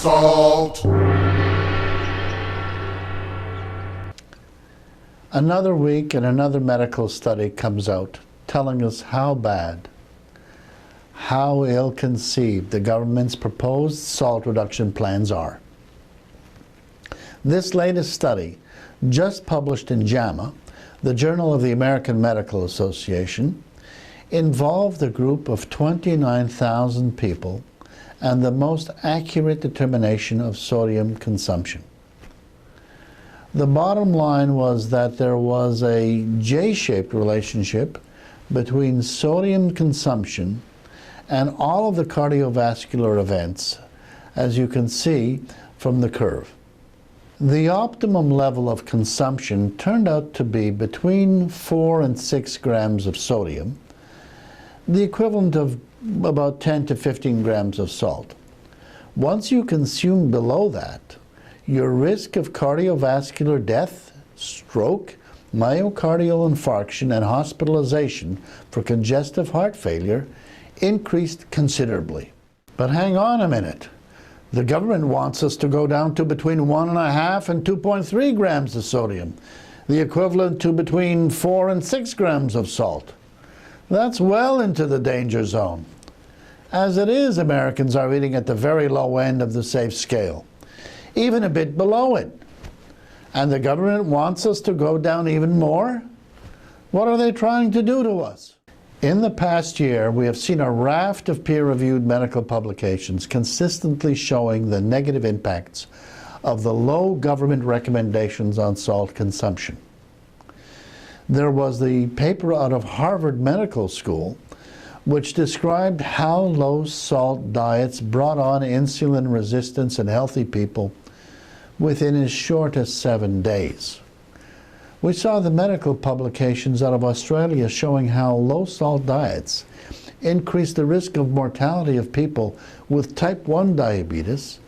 Salt. Another week and another medical study comes out telling us how bad, how ill-conceived the government's proposed salt reduction plans are. This latest study, just published in JAMA, the Journal of the American Medical Association, involved a group of 29,000 people and the most accurate determination of sodium consumption. The bottom line was that there was a J-shaped relationship between sodium consumption and all of the cardiovascular events, as you can see from the curve. The optimum level of consumption turned out to be between 4 and 6 grams of sodium, the equivalent of about 10 to 15 grams of salt. Once you consume below that, your risk of cardiovascular death, stroke, myocardial infarction, and hospitalization for congestive heart failure increased considerably. But hang on a minute. The government wants us to go down to between 1.5 and 2.3 grams of sodium, the equivalent to between 4 and 6 grams of salt. That's well into the danger zone. As it is, Americans are eating at the very low end of the safe scale, even a bit below it. And the government wants us to go down even more? What are they trying to do to us? In the past year, we have seen a raft of peer-reviewed medical publications consistently showing the negative impacts of the low government recommendations on salt consumption. There was the paper out of Harvard Medical School which described how low salt diets brought on insulin resistance in healthy people within as short as 7 days. We saw the medical publications out of Australia showing how low salt diets increase the risk of mortality of people with type 1 diabetes,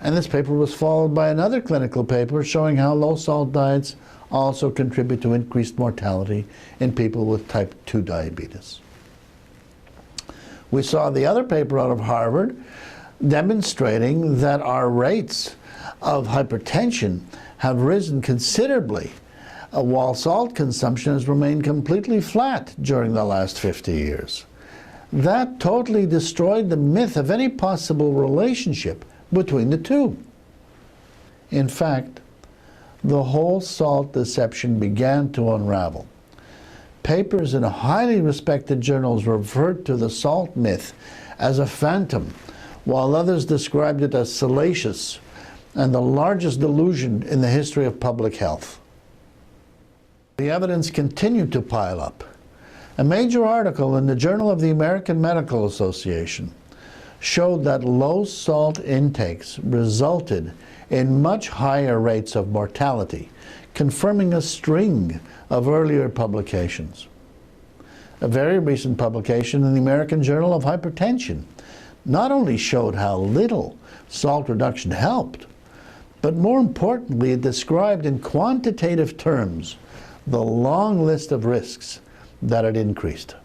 and this paper was followed by another clinical paper showing how low salt diets also contribute to increased mortality in people with type 2 diabetes. We saw the other paper out of Harvard demonstrating that our rates of hypertension have risen considerably while salt consumption has remained completely flat during the last 50 years. That totally destroyed the myth of any possible relationship between the two. In fact, the whole salt deception began to unravel. Papers in highly respected journals referred to the salt myth as a phantom, while others described it as salacious and the largest delusion in the history of public health. The evidence continued to pile up. A major article in the Journal of the American Medical Association showed that low salt intakes resulted in much higher rates of mortality, confirming a string of earlier publications. A very recent publication in the American Journal of Hypertension not only showed how little salt reduction helped, but more importantly, it described in quantitative terms the long list of risks that it increased.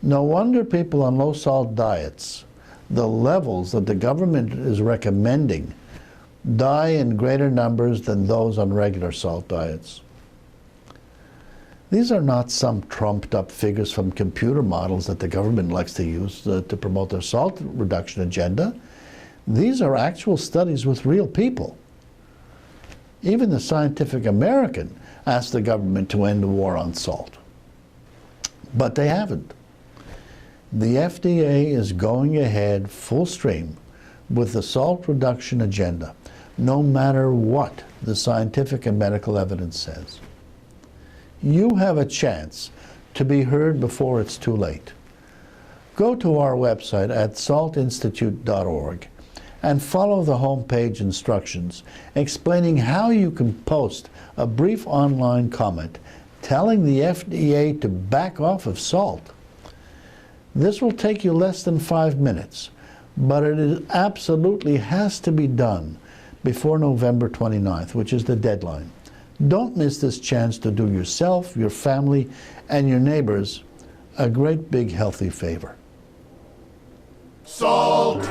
No wonder people on low salt diets, the levels that the government is recommending, die in greater numbers than those on regular salt diets. These are not some trumped up figures from computer models that the government likes to use to promote their salt reduction agenda. These are actual studies with real people. Even the Scientific American asked the government to end the war on salt. But they haven't. The FDA is going ahead full stream with the salt reduction agenda, no matter what the scientific and medical evidence says. You have a chance to be heard before it's too late. Go to our website at saltinstitute.org and follow the homepage instructions explaining how you can post a brief online comment telling the FDA to back off of salt. This will take you less than 5 minutes, but it absolutely has to be done before November 29th, which is the deadline. Don't miss this chance to do yourself, your family, and your neighbors a great big healthy favor. Salt.